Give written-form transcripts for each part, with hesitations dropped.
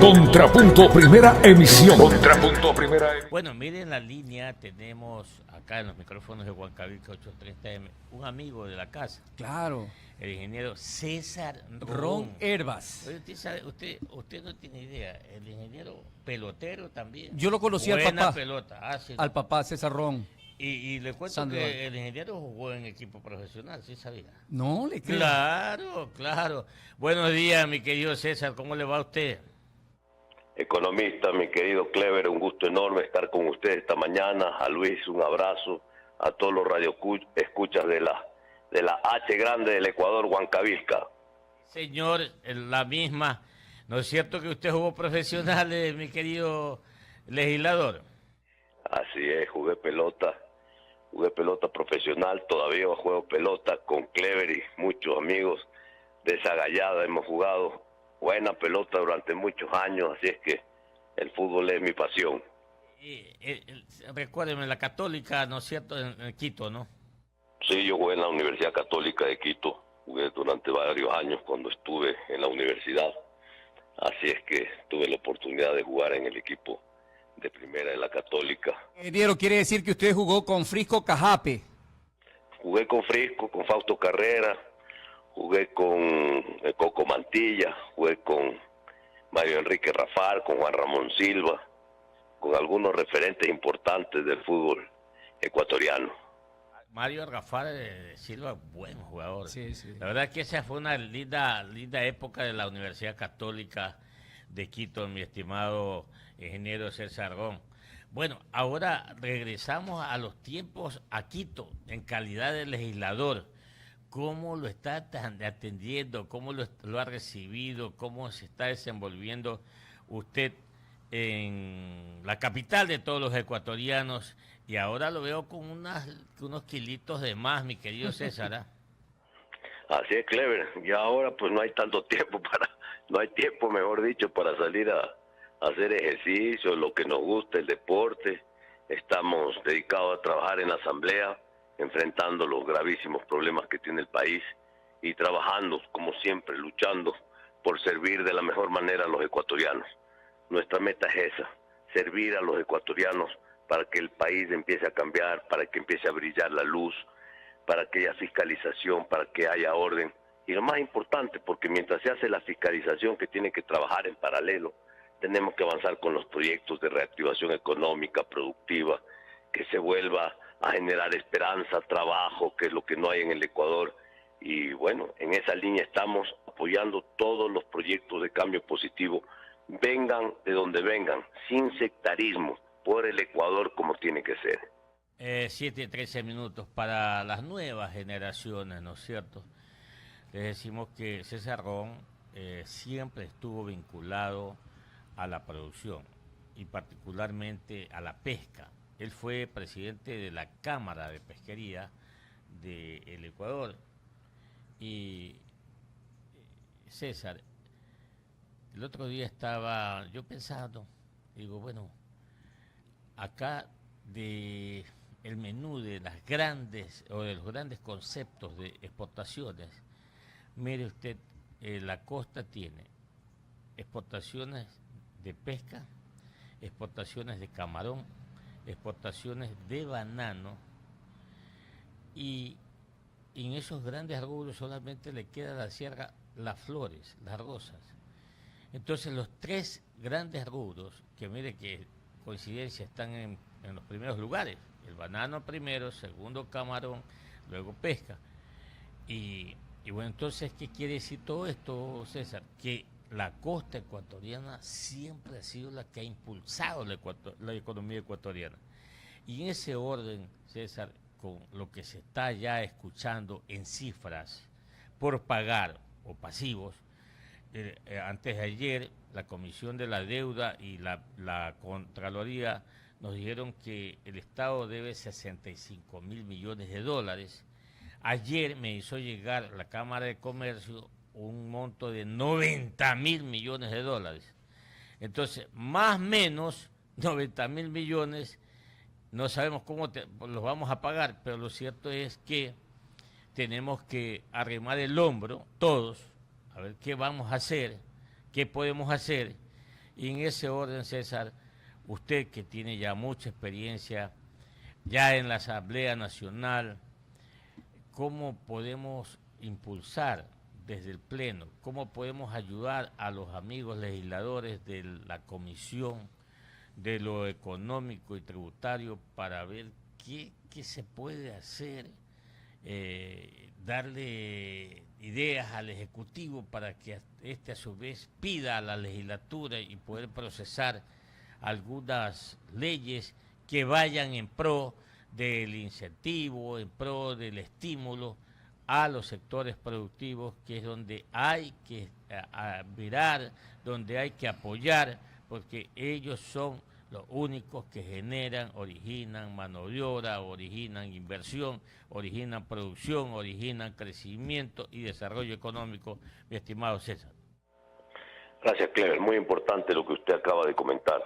Contrapunto Primera Emisión. Contrapunto Primera Emisión. Bueno, miren la línea, tenemos acá en los micrófonos de Huancavilca 830M un amigo de la casa. Claro. El ingeniero César Ron Herbas. Oye, usted no tiene idea, el ingeniero pelotero también. Yo lo conocí al Buena papá. Pelota. Sí. Al papá César Ron. Y le cuento Sandoval. que el ingeniero jugó en equipo profesional, ¿sí sabía? No, le creo. Claro, claro. Buenos días, mi querido César, ¿cómo le va a usted? Economista, mi querido Clever, un gusto enorme estar con usted esta mañana. A Luis, un abrazo. A todos los radioescuchas de la H grande del Ecuador, Huancavilca. Señor, la misma. ¿No es cierto que usted jugó profesional, mi querido legislador? Así es, jugué pelota profesional, todavía juego pelota con Clever y muchos amigos de esa gallada. Hemos jugado buena pelota durante muchos años, así es que el fútbol es mi pasión. Recuérdeme, la Católica, ¿no es cierto?, en Quito, ¿no? Sí, yo jugué en la Universidad Católica de Quito, jugué durante varios años cuando estuve en la universidad, así es que tuve la oportunidad de jugar en el equipo de primera de la Católica. Ingeniero, quiere decir que usted jugó con Frisco Cajape. Jugué con Frisco, con Fausto Carrera, jugué con Coco Mantilla, jugué con Mario Enrique Rafar, con Juan Ramón Silva, con algunos referentes importantes del fútbol ecuatoriano. Mario Rafar Silva, buen jugador. Sí, sí. La verdad que esa fue una linda época de la Universidad Católica de Quito, mi estimado ingeniero César Ron. Bueno, ahora regresamos a los tiempos a Quito en calidad de legislador. ¿Cómo lo está atendiendo? ¿Cómo lo ha recibido? ¿Cómo se está desenvolviendo usted en la capital de todos los ecuatorianos? Y ahora lo veo con unos kilitos de más, mi querido César. Así es, Clever. Y ahora pues no hay tanto tiempo mejor dicho, para salir a hacer ejercicio, lo que nos gusta, el deporte. Estamos dedicados a trabajar en la asamblea, enfrentando los gravísimos problemas que tiene el país y trabajando, como siempre, luchando por servir de la mejor manera a los ecuatorianos. Nuestra meta es esa, servir a los ecuatorianos para que el país empiece a cambiar, para que empiece a brillar la luz, para que haya fiscalización, para que haya orden. Y lo más importante, porque mientras se hace la fiscalización que tiene que trabajar en paralelo, tenemos que avanzar con los proyectos de reactivación económica, productiva, que se vuelva a generar esperanza, trabajo, que es lo que no hay en el Ecuador. Y bueno, en esa línea estamos apoyando todos los proyectos de cambio positivo, vengan de donde vengan, sin sectarismo, por el Ecuador como tiene que ser. 7:13 para las nuevas generaciones, ¿no es cierto? Les decimos que César Ron siempre estuvo vinculado a la producción y particularmente a la pesca. Él fue presidente de la Cámara de Pesquería del Ecuador. Y César, el otro día estaba yo pensando, digo, bueno, acá de el menú de las grandes o de los grandes conceptos de exportaciones, mire usted, la costa tiene exportaciones de pesca, exportaciones de camarón, exportaciones de banano, y en esos grandes rubros solamente le queda la sierra, las flores, las rosas. Entonces los tres grandes rubros, que mire que coincidencia están en los primeros lugares, el banano primero, segundo camarón, luego pesca. Y bueno, entonces, ¿qué quiere decir todo esto, César? Que la costa ecuatoriana siempre ha sido la que ha impulsado la economía ecuatoriana. Y en ese orden, César, con lo que se está ya escuchando en cifras por pagar o pasivos, antes de ayer la Comisión de la Deuda y la Contraloría nos dijeron que el Estado debe 65 mil millones de dólares. Ayer me hizo llegar la Cámara de Comercio un monto de 90 mil millones de dólares. Entonces, más o menos 90 mil millones, no sabemos cómo los vamos a pagar, pero lo cierto es que tenemos que arrimar el hombro todos, a ver qué vamos a hacer, qué podemos hacer, Y en ese orden, César, usted que tiene ya mucha experiencia, ya en la Asamblea Nacional, ¿cómo podemos impulsar desde el Pleno? ¿Cómo podemos ayudar a los amigos legisladores de la Comisión de lo Económico y Tributario para ver qué se puede hacer, darle ideas al Ejecutivo para que este a su vez pida a la legislatura y poder procesar algunas leyes que vayan en pro del incentivo, en pro del estímulo a los sectores productivos, que es donde hay que mirar, donde hay que apoyar, porque ellos son los únicos que generan, originan mano de obra, originan inversión, originan producción, originan crecimiento y desarrollo económico, mi estimado César. Gracias, Clever. Muy importante lo que usted acaba de comentar.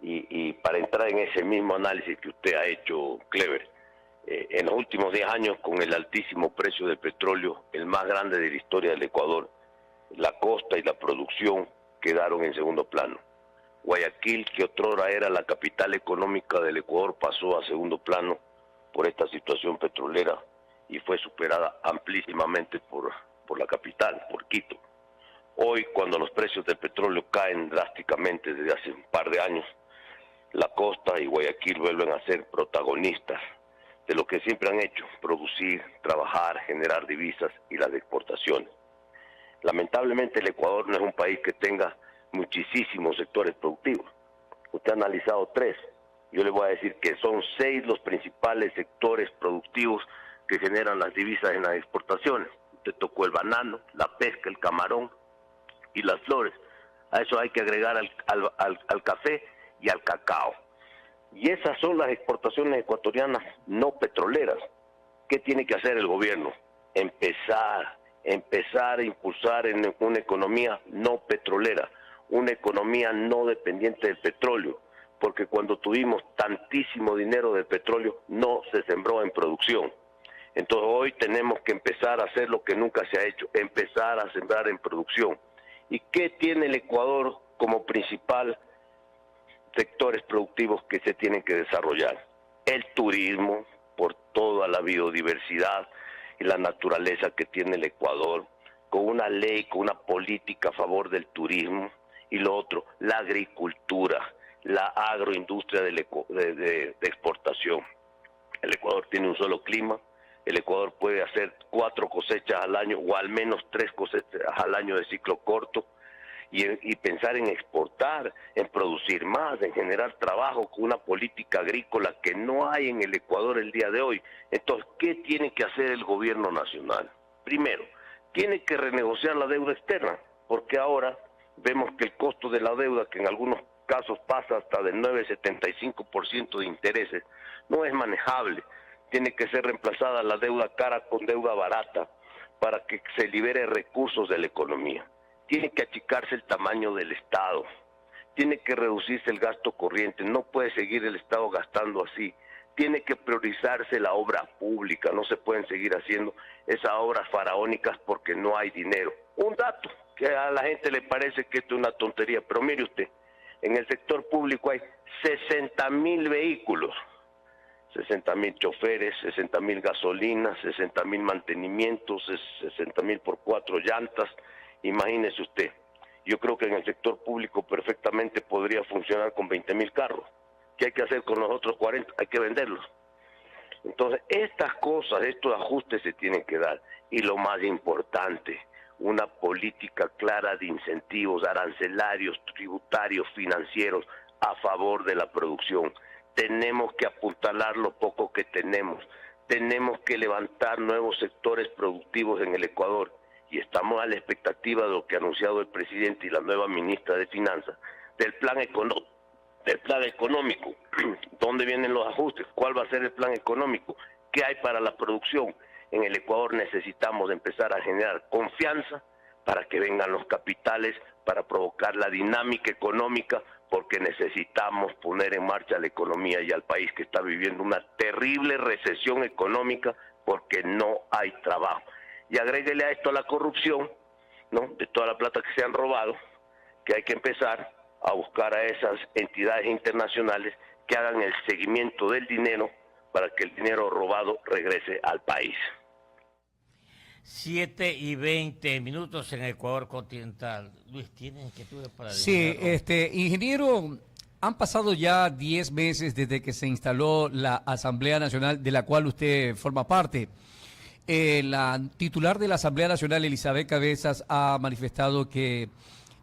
Y para entrar en ese mismo análisis que usted ha hecho, Clever, en los últimos 10 años, con el altísimo precio del petróleo, el más grande de la historia del Ecuador, la costa y la producción quedaron en segundo plano. Guayaquil, que otrora era la capital económica del Ecuador, pasó a segundo plano por esta situación petrolera y fue superada amplísimamente por la capital, por Quito. Hoy, cuando los precios del petróleo caen drásticamente desde hace un par de años, la costa y Guayaquil vuelven a ser protagonistas de lo que siempre han hecho: producir, trabajar, generar divisas y las exportaciones. Lamentablemente el Ecuador no es un país que tenga muchísimos sectores productivos. Usted ha analizado 3. Yo le voy a decir que son 6 los principales sectores productivos que generan las divisas en las exportaciones. Usted tocó el banano, la pesca, el camarón y las flores. A eso hay que agregar al café y al cacao. Y esas son las exportaciones ecuatorianas no petroleras. ¿Qué tiene que hacer el gobierno? Empezar a impulsar en una economía no petrolera, una economía no dependiente del petróleo, porque cuando tuvimos tantísimo dinero del petróleo no se sembró en producción. Entonces hoy tenemos que empezar a hacer lo que nunca se ha hecho, empezar a sembrar en producción. ¿Y qué tiene el Ecuador como principal sectores productivos que se tienen que desarrollar? El turismo, por toda la biodiversidad y la naturaleza que tiene el Ecuador, con una ley, con una política a favor del turismo. Y lo otro, la agricultura, la agroindustria de exportación. El Ecuador tiene un solo clima, el Ecuador puede hacer 4 cosechas al año o al menos 3 cosechas al año de ciclo corto, y pensar en exportar, en producir más, en generar trabajo con una política agrícola que no hay en el Ecuador el día de hoy. Entonces, ¿qué tiene que hacer el gobierno nacional? Primero, tiene que renegociar la deuda externa, porque ahora vemos que el costo de la deuda, que en algunos casos pasa hasta del 9,75% de intereses, no es manejable. Tiene que ser reemplazada la deuda cara con deuda barata para que se libere recursos de la economía. Tiene que achicarse el tamaño del Estado, tiene que reducirse el gasto corriente, no puede seguir el Estado gastando así. Tiene que priorizarse la obra pública, no se pueden seguir haciendo esas obras faraónicas porque no hay dinero. Un dato que a la gente le parece que esto es una tontería, pero mire usted, en el sector público hay 60.000 vehículos, 60.000 choferes, 60.000 gasolinas, 60.000 mantenimientos, 60.000 por 4 llantas. Imagínese usted, yo creo que en el sector público perfectamente podría funcionar con 20.000 carros. ¿Qué hay que hacer con los otros 40? Hay que venderlos. Entonces, estas cosas, estos ajustes se tienen que dar. Y lo más importante, una política clara de incentivos arancelarios, tributarios, financieros a favor de la producción. Tenemos que apuntalar lo poco que tenemos. Tenemos que levantar nuevos sectores productivos en el Ecuador. Y estamos a la expectativa de lo que ha anunciado el presidente y la nueva ministra de Finanzas, del plan económico. ¿Dónde vienen los ajustes? ¿Cuál va a ser el plan económico? ¿Qué hay para la producción? En el Ecuador necesitamos empezar a generar confianza para que vengan los capitales, para provocar la dinámica económica, porque necesitamos poner en marcha la economía y al país que está viviendo una terrible recesión económica porque no hay trabajo. Y agréguele a esto la corrupción, ¿no?, de toda la plata que se han robado, que hay que empezar a buscar a esas entidades internacionales que hagan el seguimiento del dinero para que el dinero robado regrese al país. 7:20 en Ecuador continental. Luis, ¿tienes inquietudes para Sí, decir? ingeniero, han pasado ya 10 meses desde que se instaló la Asamblea Nacional, de la cual usted forma parte. La titular de la Asamblea Nacional, Elizabeth Cabezas, ha manifestado que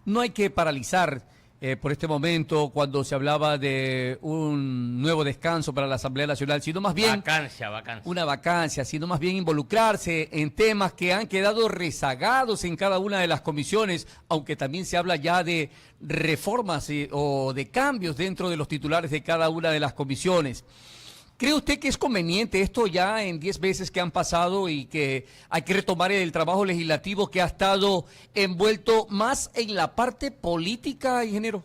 no hay que paralizar por este momento cuando se hablaba de un nuevo descanso para la Asamblea Nacional, sino más bien Vacancia. una vacancia, sino más bien involucrarse en temas que han quedado rezagados en cada una de las comisiones, aunque también se habla ya de reformas o de cambios dentro de los titulares de cada una de las comisiones. ¿Cree usted que es conveniente esto ya en 10 meses que han pasado y que hay que retomar el trabajo legislativo que ha estado envuelto más en la parte política, ingeniero?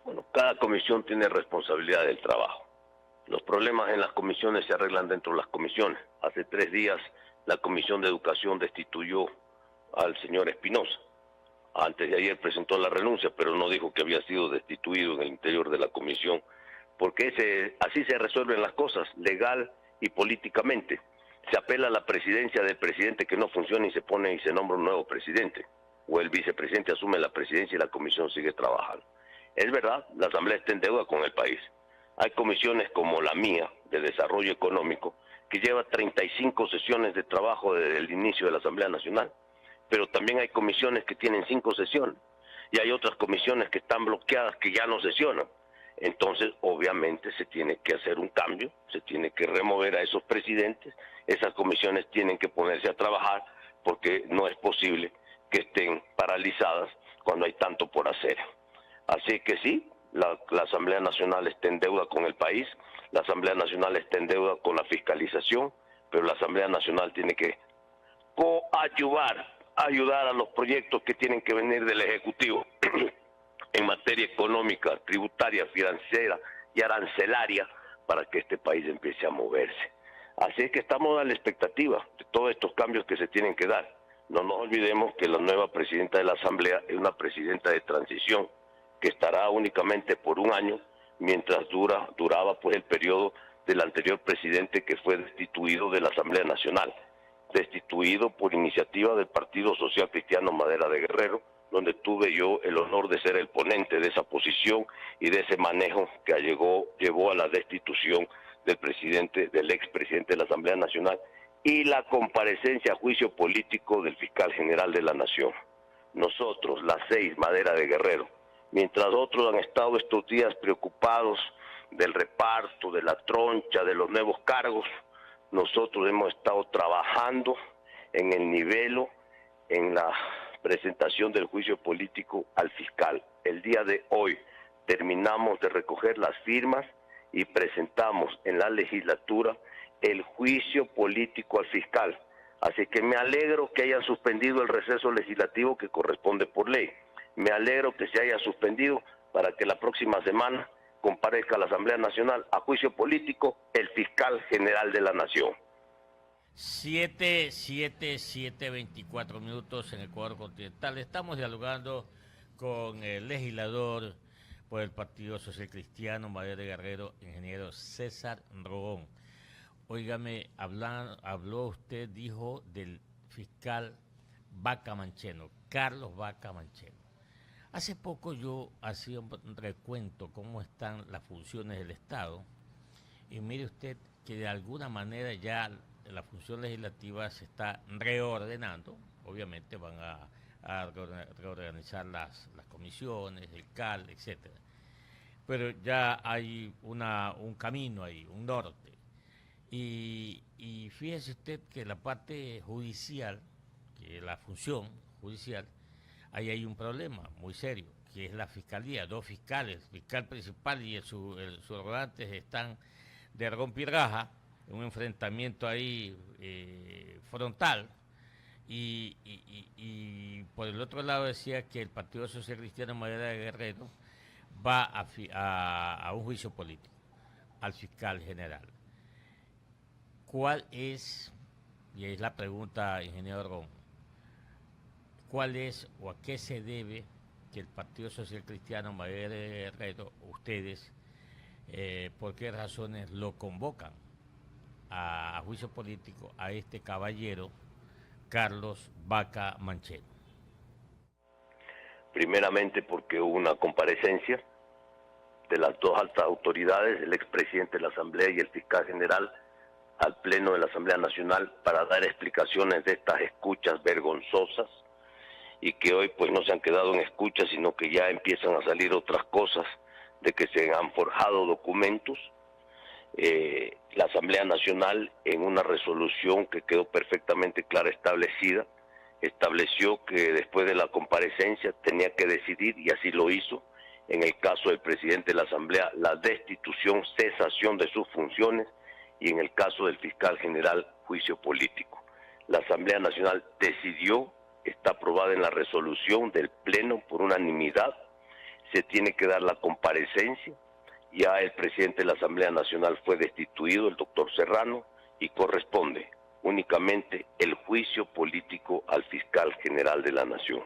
Bueno, cada comisión tiene responsabilidad del trabajo. Los problemas en las comisiones se arreglan dentro de las comisiones. Hace 3 días la Comisión de Educación destituyó al señor Espinosa. Antes de ayer presentó la renuncia, pero no dijo que había sido destituido en el interior de la comisión, porque así se resuelven las cosas, legal y políticamente. Se apela a la presidencia del presidente que no funciona y se pone y se nombra un nuevo presidente, o el vicepresidente asume la presidencia y la comisión sigue trabajando. Es verdad, la Asamblea está en deuda con el país. Hay comisiones como la mía, de Desarrollo Económico, que lleva 35 sesiones de trabajo desde el inicio de la Asamblea Nacional, pero también hay comisiones que tienen 5 sesiones, y hay otras comisiones que están bloqueadas, que ya no sesionan. Entonces, obviamente, se tiene que hacer un cambio, se tiene que remover a esos presidentes, esas comisiones tienen que ponerse a trabajar, porque no es posible que estén paralizadas cuando hay tanto por hacer. Así que sí, la Asamblea Nacional está en deuda con el país, la Asamblea Nacional está en deuda con la fiscalización, pero la Asamblea Nacional tiene que ayudar a los proyectos que tienen que venir del Ejecutivo en materia económica, tributaria, financiera y arancelaria para que este país empiece a moverse. Así es que estamos a la expectativa de todos estos cambios que se tienen que dar. No nos olvidemos que la nueva presidenta de la Asamblea es una presidenta de transición que estará únicamente por un año mientras duraba pues el periodo del anterior presidente que fue destituido de la Asamblea Nacional, destituido por iniciativa del Partido Social Cristiano Madera de Guerrero, donde tuve yo el honor de ser el ponente de esa posición y de ese manejo que llevó a la destitución del expresidente de la Asamblea Nacional y la comparecencia a juicio político del fiscal general de la Nación. Nosotros, las 6 Madera de Guerrero, mientras otros han estado estos días preocupados del reparto, de la troncha, de los nuevos cargos, nosotros hemos estado trabajando en el nivelo, en la presentación del juicio político al fiscal. El día de hoy terminamos de recoger las firmas y presentamos en la legislatura el juicio político al fiscal. Así que me alegro que hayan suspendido el receso legislativo que corresponde por ley. Me alegro que se haya suspendido para que la próxima semana comparezca a la Asamblea Nacional a juicio político el fiscal general de la Nación. 7:24 en Ecuador continental. Estamos dialogando con el legislador por el Partido Social Cristiano Madera de Guerrero, ingeniero César Rogón. Óigame, habló usted, dijo, del fiscal Vaca Mancheno, Carlos Vaca Mancheno. Hace poco yo hacía un recuento cómo están las funciones del Estado y mire usted que de alguna manera ya la función legislativa se está reordenando. Obviamente van a reorganizar las comisiones, el CAL, etcétera. Pero ya hay un camino ahí, un norte. Y fíjese usted que la parte judicial, que la función judicial, ahí hay un problema muy serio, que es la fiscalía, 2 fiscales, el fiscal principal y el subrogante están de rompirraja, en un enfrentamiento ahí frontal, y por el otro lado decía que el Partido Social Cristiano Madera de Guerrero va a un juicio político al fiscal general. ¿Cuál es, y es la pregunta, ingeniero Rogón, cuál es o a qué se debe que el Partido Social Cristiano, Valle de Guerrero, ustedes, por qué razones lo convocan a juicio político a este caballero, Carlos Vaca Mancheno? Primeramente porque hubo una comparecencia de las dos altas autoridades, el expresidente de la Asamblea y el fiscal general, al Pleno de la Asamblea Nacional para dar explicaciones de estas escuchas vergonzosas, y que hoy pues no se han quedado en escuchas, sino que ya empiezan a salir otras cosas, de que se han forjado documentos. La Asamblea Nacional, en una resolución que quedó perfectamente clara establecida, estableció que después de la comparecencia tenía que decidir, y así lo hizo, en el caso del presidente de la Asamblea, la destitución, cesación de sus funciones, y en el caso del fiscal general, juicio político. La Asamblea Nacional decidió, está aprobada en la resolución del Pleno por unanimidad, se tiene que dar la comparecencia. Ya el presidente de la Asamblea Nacional fue destituido, el doctor Serrano, y corresponde únicamente el juicio político al fiscal general de la Nación.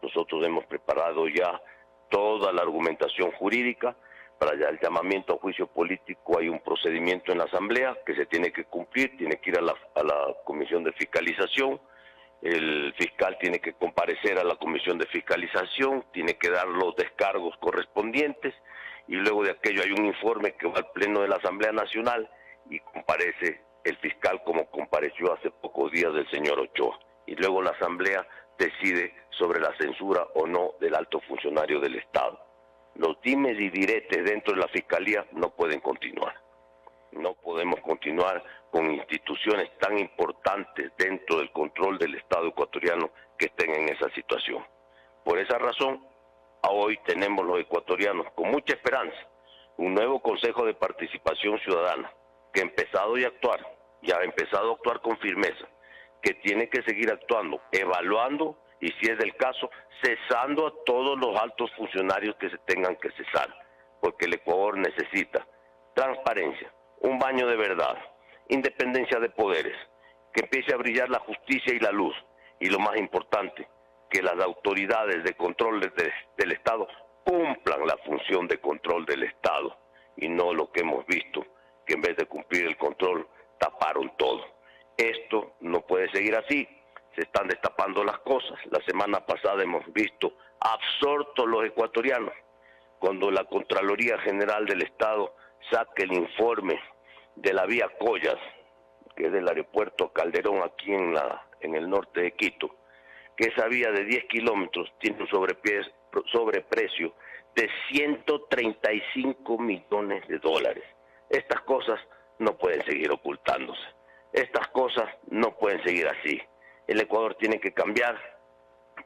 Nosotros hemos preparado ya toda la argumentación jurídica para ya el llamamiento a juicio político. Hay un procedimiento en la Asamblea que se tiene que cumplir, tiene que ir a la Comisión de Fiscalización, el fiscal tiene que comparecer a la Comisión de Fiscalización, tiene que dar los descargos correspondientes, y luego de aquello hay un informe que va al Pleno de la Asamblea Nacional y comparece el fiscal como compareció hace pocos días del señor Ochoa. Y luego la Asamblea decide sobre la censura o no del alto funcionario del Estado. Los dimes y diretes dentro de la Fiscalía no pueden continuar. No podemos continuar con instituciones tan importantes dentro del control del Estado ecuatoriano que estén en esa situación. Por esa razón, hoy tenemos los ecuatorianos con mucha esperanza un nuevo Consejo de Participación Ciudadana que ha empezado ya ha empezado a actuar con firmeza, que tiene que seguir actuando, evaluando y, si es del caso, cesando a todos los altos funcionarios que se tengan que cesar, porque el Ecuador necesita transparencia, un baño de verdad, independencia de poderes, que empiece a brillar la justicia y la luz, y lo más importante, que las autoridades de control del Estado cumplan la función de control del Estado, y no lo que hemos visto, que en vez de cumplir el control, taparon todo. Esto no puede seguir así, se están destapando las cosas. La semana pasada hemos visto absortos los ecuatorianos, cuando la Contraloría General del Estado saque el informe de la vía Collas, que es del aeropuerto Calderón aquí en el norte de Quito, que esa vía de 10 kilómetros tiene un sobreprecio de 135 millones de dólares. Estas cosas no pueden seguir ocultándose. Estas cosas no pueden seguir así. El Ecuador tiene que cambiar.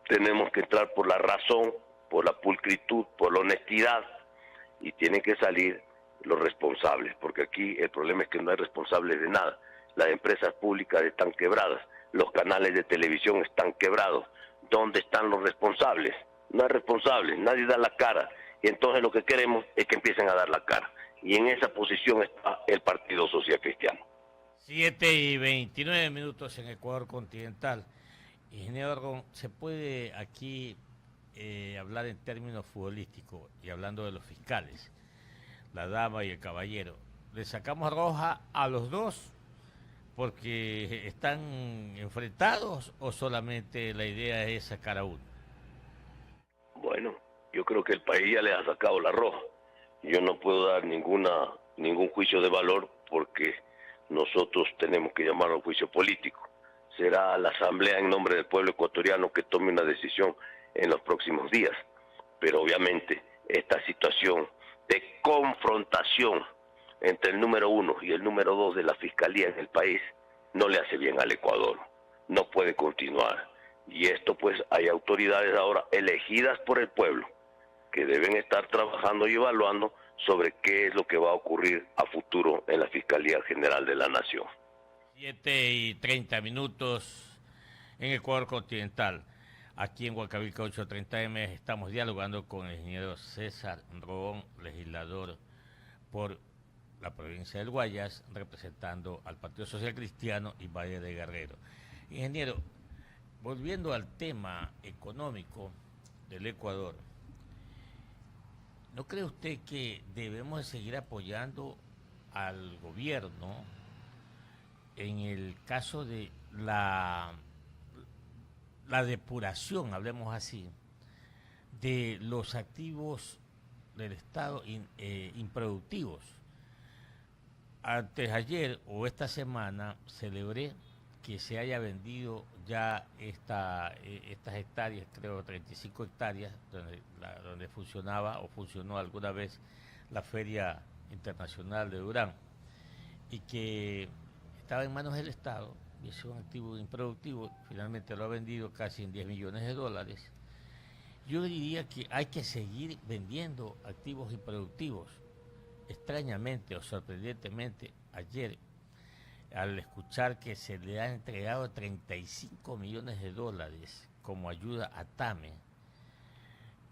Tenemos que entrar por la razón, por la pulcritud, por la honestidad, y tienen que salir los responsables, porque aquí el problema es que no hay responsables de nada. Las empresas públicas están quebradas, los canales de televisión están quebrados. ¿Dónde están los responsables? No hay responsables, nadie da la cara, y entonces lo que queremos es que empiecen a dar la cara, y en esa posición está el Partido Social Cristiano. 7:29 en Ecuador continental. Ingeniero Argón, ¿se puede aquí hablar en términos futbolísticos y hablando de los fiscales, la dama y el caballero? ¿Le sacamos roja a los dos porque están enfrentados o solamente la idea es sacar a uno? Bueno, yo creo que el país ya le ha sacado la roja. Yo no puedo dar ningún juicio de valor porque nosotros tenemos que llamarlo juicio político. Será la Asamblea en nombre del pueblo ecuatoriano que tome una decisión en los próximos días. Pero obviamente esta situación de confrontación entre el número 1 y el número 2 de la Fiscalía en el país no le hace bien al Ecuador. No puede continuar. Y esto pues hay autoridades ahora elegidas por el pueblo que deben estar trabajando y evaluando sobre qué es lo que va a ocurrir a futuro en la Fiscalía General de la Nación. 7:30 en Ecuador continental. Aquí en Huancavelica 830M estamos dialogando con el ingeniero César Robón, legislador por la provincia del Guayas, representando al Partido Social Cristiano y Valle de Guerrero. Ingeniero, volviendo al tema económico del Ecuador, ¿no cree usted que debemos de seguir apoyando al gobierno en el caso de la depuración, hablemos así, de los activos del Estado improductivos? Antes ayer o esta semana celebré que se haya vendido ya estas hectáreas, creo 35 hectáreas, donde funcionaba o funcionó alguna vez la Feria Internacional de Durán, y que estaba en manos del Estado y es un activo improductivo. Finalmente lo ha vendido casi en 10 millones de dólares. Yo diría que hay que seguir vendiendo activos improductivos. Extrañamente o sorprendentemente, ayer, al escuchar que se le han entregado 35 millones de dólares como ayuda a TAME,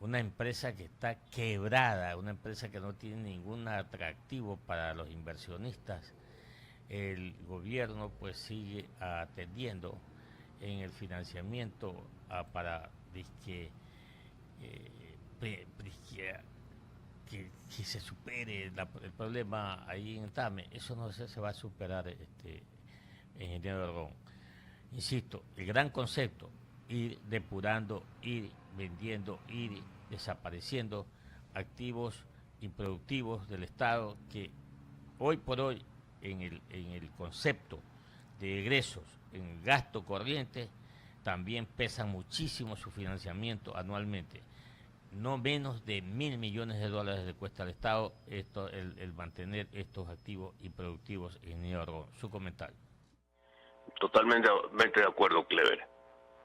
una empresa que está quebrada, una empresa que no tiene ningún atractivo para los inversionistas, el gobierno pues sigue atendiendo en el financiamiento para que se supere el problema ahí en TAME. Eso no se va a superar, ingeniero Argón. Insisto, el gran concepto, ir depurando, ir vendiendo, ir desapareciendo activos improductivos del Estado que hoy por hoy en el concepto de egresos, en gasto corriente, también pesa muchísimo su financiamiento anualmente. No menos de 1.000 millones de dólares le cuesta al Estado el mantener estos activos improductivos. Ingeniero Argón, su comentario. Totalmente de acuerdo, Clever.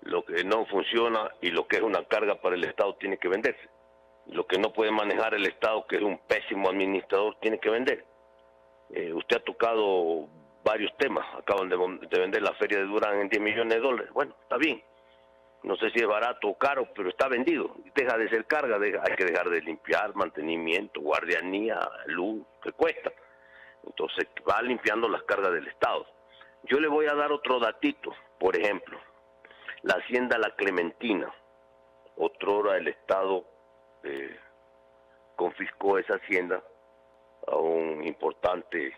Lo que no funciona y lo que es una carga para el Estado tiene que venderse. Lo que no puede manejar el Estado, que es un pésimo administrador, tiene que vender. Usted ha tocado varios temas. Acaban de vender la Feria de Durán en 10 millones de dólares. Bueno, está bien. No sé si es barato o caro, pero está vendido. Deja de ser carga, hay que dejar de limpiar, mantenimiento, guardianía, luz, que cuesta. Entonces va limpiando las cargas del Estado. Yo le voy a dar otro datito. Por ejemplo, la hacienda La Clementina. Otrora el Estado confiscó esa hacienda a un importante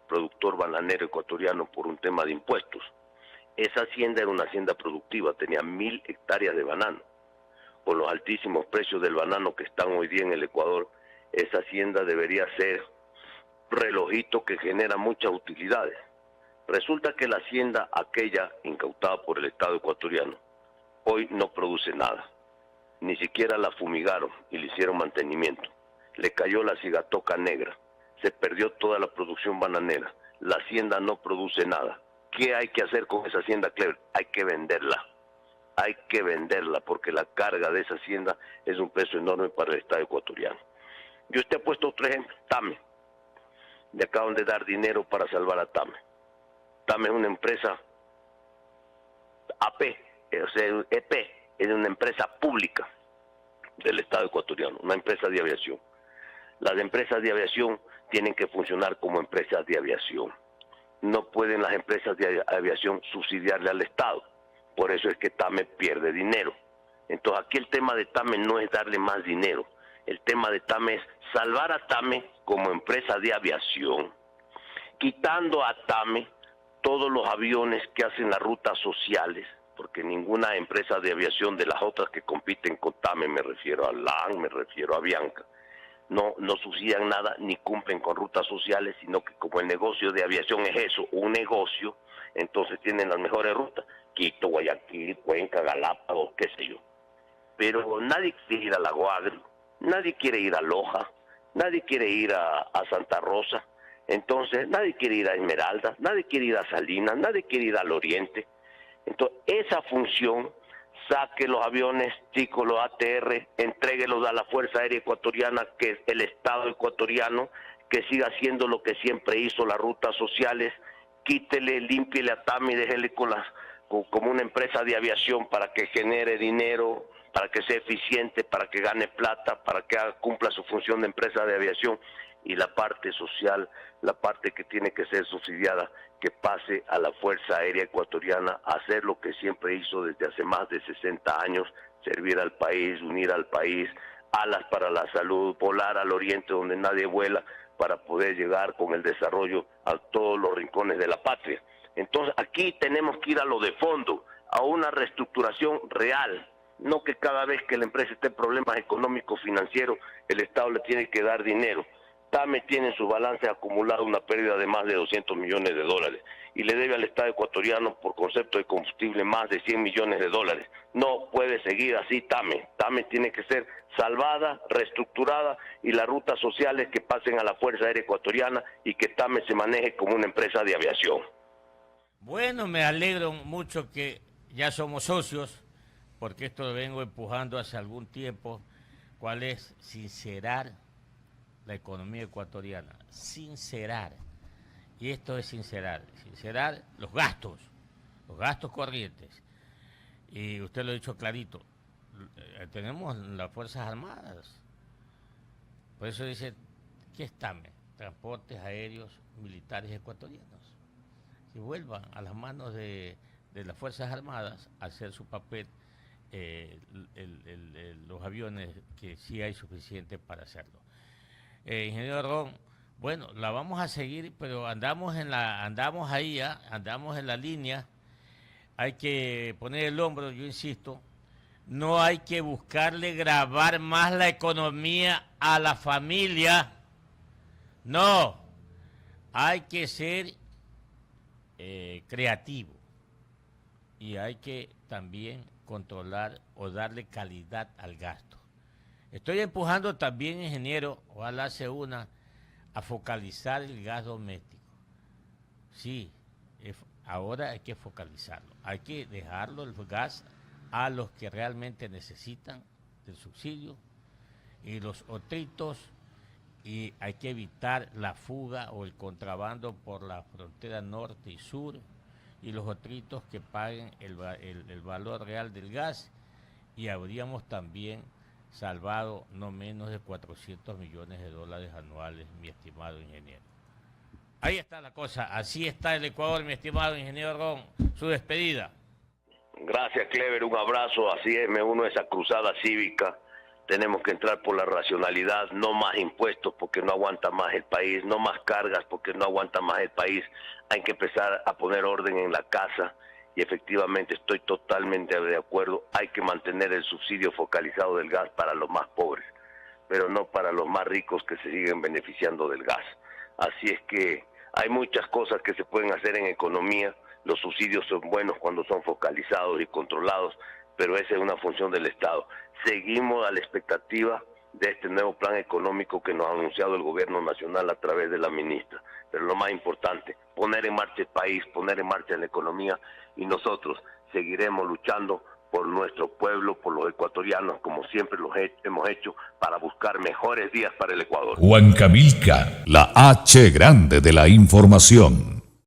productor bananero ecuatoriano por un tema de impuestos. Esa hacienda era una hacienda productiva, tenía 1.000 hectáreas de banano. Con los altísimos precios del banano que están hoy día en el Ecuador, esa hacienda debería ser relojito que genera muchas utilidades. Resulta que la hacienda aquella incautada por el Estado ecuatoriano hoy no produce nada. Ni siquiera la fumigaron y le hicieron mantenimiento. Le cayó la cigatoca negra. Se perdió toda la producción bananera. La hacienda no produce nada. ¿Qué hay que hacer con esa hacienda, Clever? Hay que venderla. Hay que venderla porque la carga de esa hacienda es un peso enorme para el Estado ecuatoriano. Yo te he puesto otro ejemplo, TAME. Le acaban de dar dinero para salvar a TAME. TAME es una empresa AP, o sea, EP, es una empresa pública del Estado ecuatoriano, una empresa de aviación. Las empresas de aviación tienen que funcionar como empresas de aviación. No pueden las empresas de aviación subsidiarle al Estado. Por eso es que TAME pierde dinero. Entonces aquí el tema de TAME no es darle más dinero. El tema de TAME es salvar a TAME como empresa de aviación, quitando a TAME todos los aviones que hacen las rutas sociales, porque ninguna empresa de aviación de las otras que compiten con TAME, me refiero a LAN, me refiero a Avianca, no subsidian nada ni cumplen con rutas sociales, sino que como el negocio de aviación es eso, un negocio, entonces tienen las mejores rutas, Quito, Guayaquil, Cuenca, Galápagos, qué sé yo. Pero nadie quiere ir a Lago Agrio, nadie quiere ir a Loja, nadie quiere ir a Santa Rosa, entonces nadie quiere ir a Esmeraldas, nadie quiere ir a Salinas, nadie quiere ir al Oriente. Entonces esa función, saque los aviones chicos, los ATR, entréguelos a la Fuerza Aérea Ecuatoriana, que es el Estado ecuatoriano, que siga haciendo lo que siempre hizo, las rutas sociales, quítele, límpiele a TAME y déjele como una empresa de aviación para que genere dinero, para que sea eficiente, para que gane plata, para que cumpla su función de empresa de aviación, y la parte social, la parte que tiene que ser subsidiada, que pase a la Fuerza Aérea Ecuatoriana a hacer lo que siempre hizo desde hace más de 60 años, servir al país, unir al país, alas para la salud, volar al oriente donde nadie vuela, para poder llegar con el desarrollo a todos los rincones de la patria. Entonces aquí tenemos que ir a lo de fondo, a una reestructuración real, no que cada vez que la empresa esté en problemas económicos, financieros, el Estado le tiene que dar dinero. TAME tiene en su balance acumulado una pérdida de más de 200 millones de dólares y le debe al Estado ecuatoriano por concepto de combustible más de 100 millones de dólares. No puede seguir así TAME. TAME tiene que ser salvada, reestructurada y las rutas sociales que pasen a la Fuerza Aérea Ecuatoriana y que TAME se maneje como una empresa de aviación. Bueno, me alegro mucho que ya somos socios, porque esto lo vengo empujando hace algún tiempo. ¿Cuál es? Sincerar la economía ecuatoriana, sincerar. Y esto es sincerar los gastos corrientes. Y usted lo ha dicho clarito, tenemos las Fuerzas Armadas. Por eso dice, ¿qué es TAME? Transportes Aéreos Militares Ecuatorianos. Que vuelvan a las manos de las Fuerzas Armadas a hacer su papel, los aviones, que sí hay suficiente para hacerlo. Ingeniero Ron, bueno, la vamos a seguir, pero andamos en la línea. Hay que poner el hombro, yo insisto, no hay que buscarle gravar más la economía a la familia. No, hay que ser creativo y hay que también controlar o darle calidad al gasto. Estoy empujando también, ingeniero, ojalá se una, a focalizar el gas doméstico. Sí, ahora hay que focalizarlo. Hay que dejarlo el gas a los que realmente necesitan del subsidio y los otros, y hay que evitar la fuga o el contrabando por la frontera norte y sur, y los otros que paguen el valor real del gas, y habríamos también salvado no menos de 400 millones de dólares anuales, mi estimado ingeniero. Ahí está la cosa, así está el Ecuador, mi estimado ingeniero Ron, su despedida. Gracias, Clever, un abrazo, así es, me uno a esa cruzada cívica. Tenemos que entrar por la racionalidad, no más impuestos porque no aguanta más el país, no más cargas porque no aguanta más el país. Hay que empezar a poner orden en la casa y efectivamente estoy totalmente de acuerdo. Hay que mantener el subsidio focalizado del gas para los más pobres, pero no para los más ricos que se siguen beneficiando del gas. Así es que hay muchas cosas que se pueden hacer en economía. Los subsidios son buenos cuando son focalizados y controlados, pero esa es una función del Estado. Seguimos a la expectativa de este nuevo plan económico que nos ha anunciado el gobierno nacional a través de la ministra. Pero lo más importante, poner en marcha el país, poner en marcha la economía, y nosotros seguiremos luchando por nuestro pueblo, por los ecuatorianos, como siempre hemos hecho, para buscar mejores días para el Ecuador. Huancavelica, la H grande de la información.